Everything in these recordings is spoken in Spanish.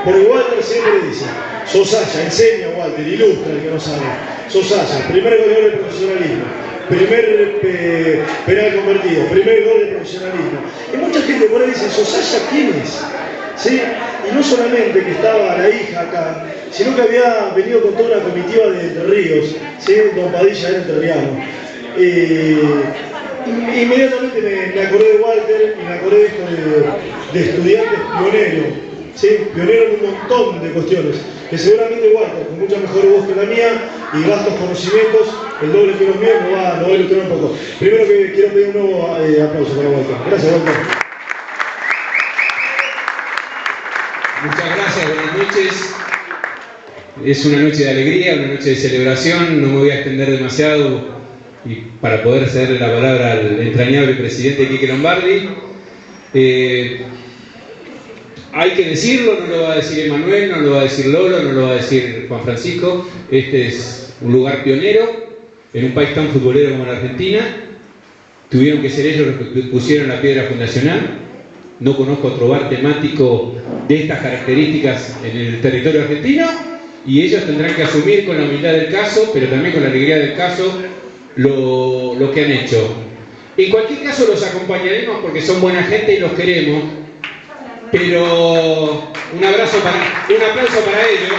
Porque Walter siempre dice, Sosaya, enseña Walter, ilustra el que no sabe. Sosaya, primer goleador del profesionalismo, primer penal convertido, primer gol del profesionalismo. Y mucha gente por ahí dice, Sosaya, ¿quién es? ¿Sí? Y no solamente que estaba la hija acá, sino que había venido con toda una comitiva de Entre Ríos, ¿sí? Don Padilla era entrerriano. Inmediatamente me acordé de Walter y me acordé de esto de estudiantes pioneros, ¿sí? Pionero en un montón de cuestiones, que seguramente Walter, con mucha mejor voz que la mía y vastos conocimientos, el doble que los míos, nos va a ilustrar un poco. Primero que quiero pedir un nuevo aplauso para Walter. Gracias, Walter. Muchas gracias, buenas noches. Es una noche de alegría, una noche de celebración. No me voy a extender demasiado y para poder cederle la palabra al entrañable presidente Quique Lombardi. Hay que decirlo, no lo va a decir Emanuel, no lo va a decir Lolo, no lo va a decir Juan Francisco. Este es un lugar pionero en un país tan futbolero como la Argentina. Tuvieron que ser ellos los que pusieron la piedra fundacional. No conozco otro bar temático de estas características en el territorio argentino, y ellos tendrán que asumir con la humildad del caso, pero también con la alegría del caso, lo que han hecho. En cualquier caso los acompañaremos porque son buena gente y los queremos, pero un aplauso para ellos.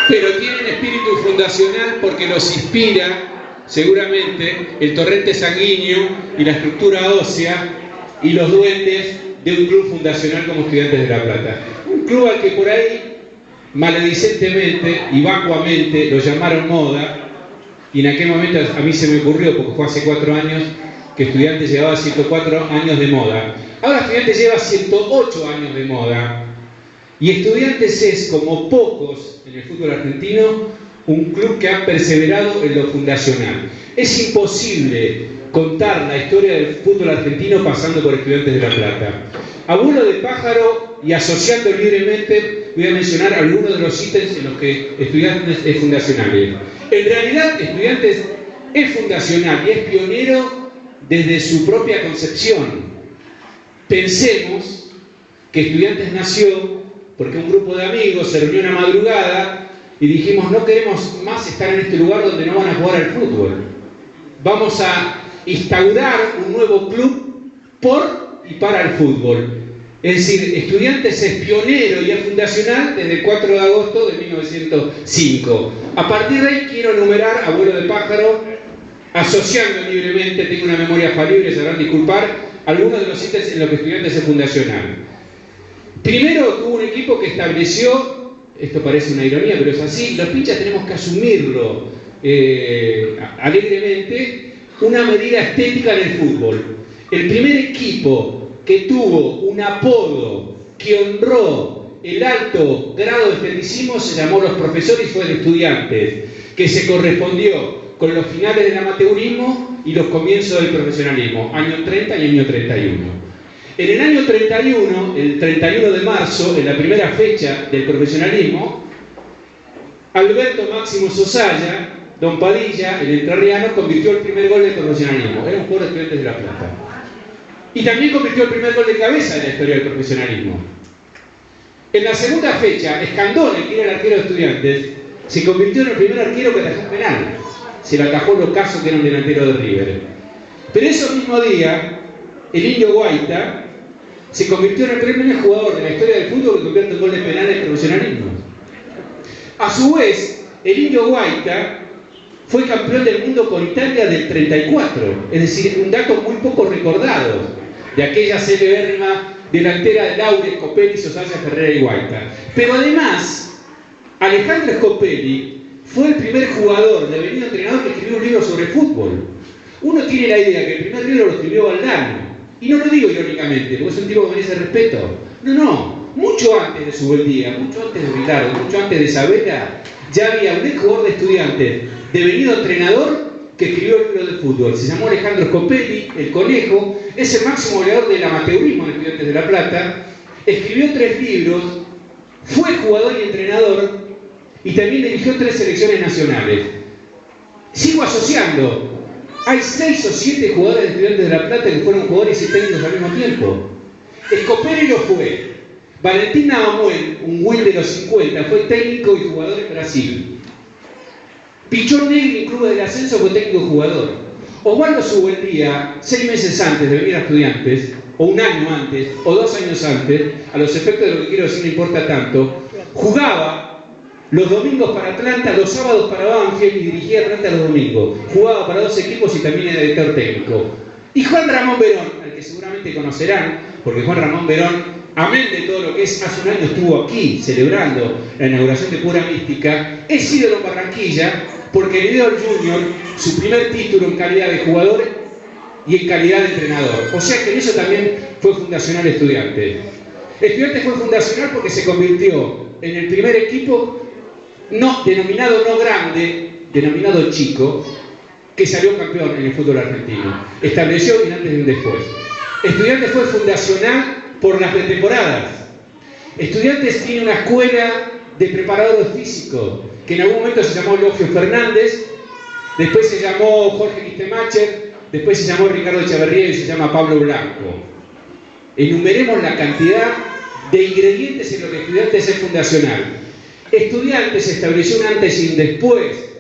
Pero tienen espíritu fundacional porque los inspira seguramente el torrente sanguíneo y la estructura ósea y los duendes de un club fundacional como Estudiantes de La Plata. Un club al que por ahí, maledicentemente y vacuamente, lo llamaron moda, y en aquel momento a mí se me ocurrió, porque fue hace 4 años, que Estudiantes llevaba 104 años de moda. Ahora Estudiantes lleva 108 años de moda. Y Estudiantes es, como pocos en el fútbol argentino, un club que ha perseverado en lo fundacional. Es imposible contar la historia del fútbol argentino pasando por Estudiantes de La Plata. Abuelo de pájaro y asociando libremente, voy a mencionar algunos de los ítems en los que Estudiantes es fundacional. En realidad, Estudiantes es fundacional y es pionero desde su propia concepción. Pensemos que Estudiantes nació porque un grupo de amigos se reunió una madrugada y dijimos, no queremos más estar en este lugar donde no van a jugar al fútbol. Vamos a instaurar un nuevo club por y para el fútbol. Es decir, Estudiantes es pionero y es fundacional desde el 4 de agosto de 1905. A partir de ahí quiero enumerar, abuelo de pájaro, asociando libremente, tengo una memoria falible, sabrán disculpar, algunos de los ítems en los que Estudiantes es fundacional. Primero tuvo un equipo que estableció, esto parece una ironía, pero es así, los pinchas tenemos que asumirlo alegremente, una medida estética en el fútbol. El primer equipo que tuvo un apodo que honró el alto grado de esteticismo se llamó Los Profesores y fue de Estudiantes, que se correspondió con los finales del amateurismo y los comienzos del profesionalismo, año 30 y año 31. En el año 31, el 31 de marzo, en la primera fecha del profesionalismo, Alberto Máximo Sosaya, Don Padilla, el entrerriano, convirtió el primer gol del profesionalismo. Era un jugador de Estudiantes de La Plata. Y también convirtió el primer gol de cabeza en la historia del profesionalismo. En la segunda fecha, Escandone, que era el arquero de Estudiantes, se convirtió en el primer arquero que atajó un penal. Se lo atajó Locaso, que era un delantero de River. Pero ese mismo día, el Indio Guaita se convirtió en el primer jugador de la historia del fútbol que convierte un gol de penal en el profesionalismo. A su vez, el Indio Guaita fue campeón del mundo con Italia del 34, es decir, un dato muy poco recordado de aquella celebérrima delantera de Laure, Scopelli, Sosaya, Ferreira y Guaita. Pero además, Alejandro Scopelli fue el primer jugador, devenido entrenador, que escribió un libro sobre fútbol. Uno tiene la idea que el primer libro lo escribió Valdano, y no lo digo irónicamente, porque es un tipo que merece respeto. No, mucho antes de su buen día, mucho antes de Ricardo, mucho antes de Saavedra, ya había un ex jugador de Estudiantes, devenido entrenador, que escribió el libro de fútbol. Se llamó Alejandro Scopelli, el Conejo, es el máximo goleador del amateurismo en Estudiantes de La Plata, escribió 3 libros, fue jugador y entrenador, y también dirigió 3 selecciones nacionales. Sigo asociando. Hay 6 o 7 jugadores de Estudiantes de La Plata que fueron jugadores y técnicos al mismo tiempo. Scopelli lo fue. Valentín Navamuel, un Will de los 50, fue técnico y jugador en Brasil. Pichón Negri, en Club del Ascenso, fue técnico y jugador. Osvaldo Subeldía, 6 meses antes de venir a Estudiantes, o un año antes, o 2 años antes, a los efectos de lo que quiero decir no importa tanto, jugaba los domingos para Atlanta, los sábados para Banfield y dirigía Atlanta los domingos. Jugaba para 2 equipos y también era director técnico. Y Juan Ramón Verón, al que seguramente conocerán, porque Juan Ramón Verón, amén de todo lo que es, hace un año estuvo aquí celebrando la inauguración de Pura Mística, es ídolo en Barranquilla porque le dio al Junior su primer título en calidad de jugador y en calidad de entrenador. O sea que en eso también fue fundacional Estudiantes. Estudiantes fue fundacional porque se convirtió en el primer equipo denominado no grande, denominado chico, que salió campeón en el fútbol argentino. Estableció un antes y un después. Estudiantes fue fundacional por las pretemporadas. Estudiantes tiene una escuela de preparadores físicos, que en algún momento se llamó Logio Fernández, después se llamó Jorge Quistemacher, después se llamó Ricardo Echeverría y se llama Pablo Blanco. Enumeremos la cantidad de ingredientes en lo que Estudiantes es fundacional. Estudiantes estableció un antes y un después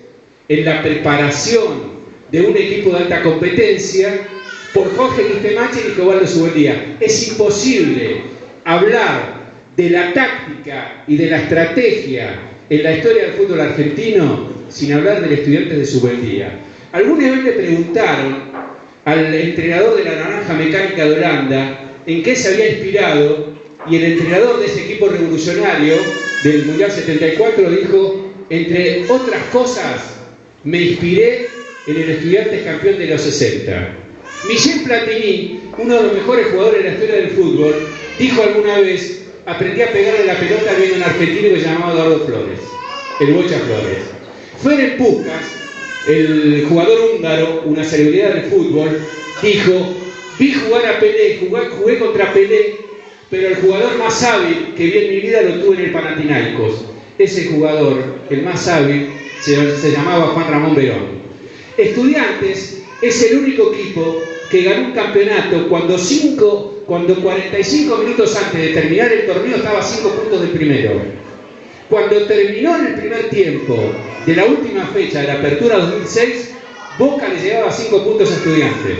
en la preparación de un equipo de alta competencia por Jorge Quistemacher y Osvaldo Subeldía. Es imposible hablar de la táctica y de la estrategia en la historia del fútbol argentino sin hablar del Estudiantes de Subeldía. Alguna vez le preguntaron al entrenador de la Naranja Mecánica de Holanda en qué se había inspirado, y el entrenador de ese equipo revolucionario del Mundial 74 dijo: entre otras cosas, me inspiré en el Estudiantes campeón de los 60. Michel Platini, uno de los mejores jugadores de la historia del fútbol, dijo alguna vez: aprendí a pegarle la pelota viendo a un argentino que se llamaba Eduardo Flores, el Bocha Flores. Ferenc Puskás, el jugador húngaro, una celebridad del fútbol, dijo: vi jugar a Pelé, jugué contra Pelé, pero el jugador más hábil que vi en mi vida lo tuve en el Panathinaikos. Ese jugador, el más hábil, se llamaba Juan Ramón Verón. Estudiantes es el único equipo que ganó un campeonato cuando 45 minutos antes de terminar el torneo estaba a 5 puntos del primero. Cuando terminó en el primer tiempo de la última fecha de la Apertura 2006, Boca le llevaba 5 puntos a Estudiantes,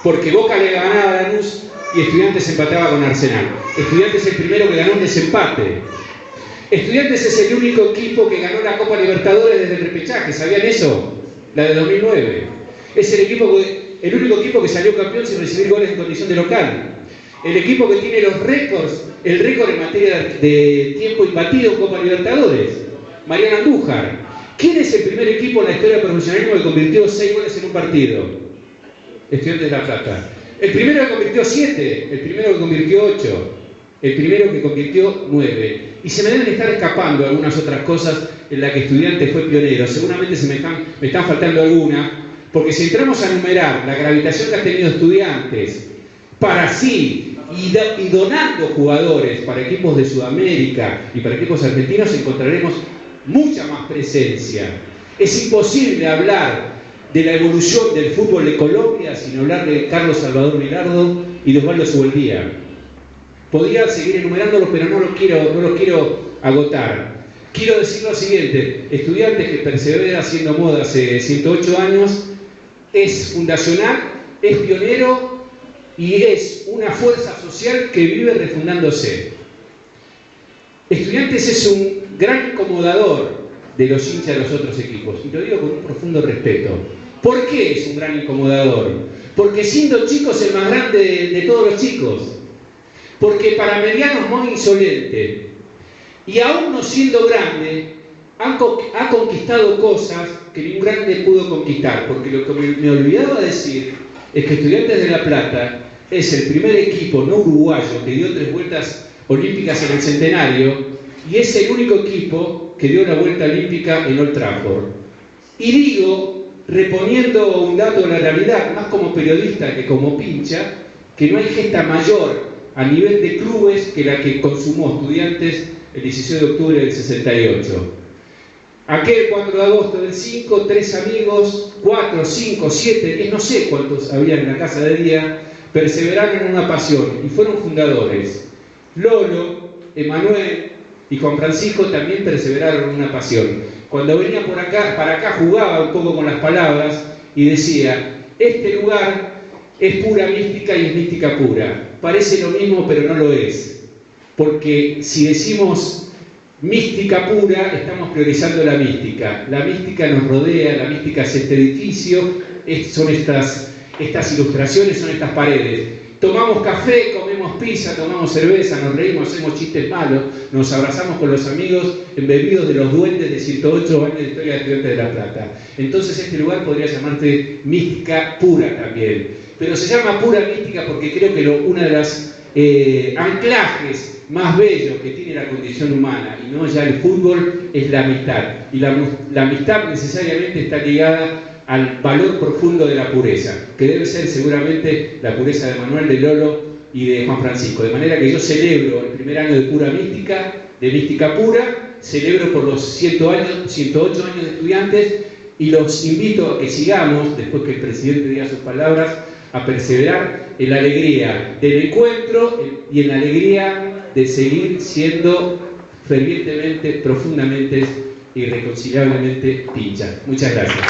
porque Boca le ganaba a Lanús y Estudiantes empataba con Arsenal. Estudiantes es el primero que ganó un desempate. Estudiantes es el único equipo que ganó la Copa Libertadores desde el repechaje. ¿Sabían eso? La de 2009. Es el único equipo que salió campeón sin recibir goles en condición de local. El equipo que tiene los récords, el récord en materia de tiempo imbatido en Copa Libertadores. Mariano Andújar. ¿Quién es el primer equipo en la historia del profesionalismo que convirtió 6 goles en un partido? Estudiantes de La Plata. El primero que convirtió 7, el primero que convirtió 8, el primero que convirtió 9. Y se me deben estar escapando algunas otras cosas en las que Estudiantes fue pionero. Seguramente me están faltando algunas, porque si entramos a enumerar la gravitación que ha tenido Estudiantes para sí y donando jugadores para equipos de Sudamérica y para equipos argentinos, encontraremos mucha más presencia. Es imposible hablar de la evolución del fútbol de Colombia sin hablar de Carlos Salvador Vilardo y de Osvaldo Subeldía. Podría seguir enumerándolos, pero no los quiero agotar. Quiero decir lo siguiente: Estudiantes, que persevera haciendo moda hace 108 años, es fundacional, es pionero y es una fuerza social que vive refundándose. Estudiantes es un gran incomodador de los hinchas de los otros equipos, y lo digo con un profundo respeto. ¿Por qué es un gran incomodador? Porque siendo chicos el más grande de todos los chicos. Porque para medianos muy insolente, y aún no siendo grande, ha conquistado cosas que ningún grande pudo conquistar. Porque lo que me olvidaba decir es que Estudiantes de La Plata es el primer equipo no uruguayo que dio 3 vueltas olímpicas en el centenario, y es el único equipo que dio la vuelta olímpica en Old Trafford. Y digo, reponiendo un dato de la realidad, más como periodista que como pincha, que no hay gesta mayor a nivel de clubes que la que consumó Estudiantes el 16 de octubre del 68. Aquel 4 de agosto del 5, 3 amigos, 4, 5, 7, 10, no sé cuántos había en la casa de día, perseveraron en una pasión y fueron fundadores. Lolo, Emanuel y Juan Francisco también perseveraron en una pasión. Cuando venía por acá, para acá jugaba un poco con las palabras y decía: este lugar es pura mística y es mística pura. Parece lo mismo, pero no lo es. Porque si decimos mística pura, estamos priorizando la mística. La mística nos rodea, la mística es este edificio, son estas ilustraciones, son estas paredes. Tomamos café, comemos pizza, tomamos cerveza, nos reímos, hacemos chistes malos, nos abrazamos con los amigos embebidos de los duendes de 108 años de historia de Estudiantes de La Plata. Entonces este lugar podría llamarse mística pura también. Pero se llama pura mística porque creo que uno de los anclajes más bello que tiene la condición humana, y no ya el fútbol, es la amistad. Y la amistad necesariamente está ligada al valor profundo de la pureza, que debe ser seguramente la pureza de Manuel, de Lolo y de Juan Francisco. De manera que yo celebro el primer año de pura mística, de mística pura, celebro por los 108 años de estudiantes, y los invito a que sigamos, después que el presidente diga sus palabras, a perseverar en la alegría del encuentro y en la alegría de seguir siendo fervientemente, profundamente, irreconciliablemente pincha. Muchas gracias.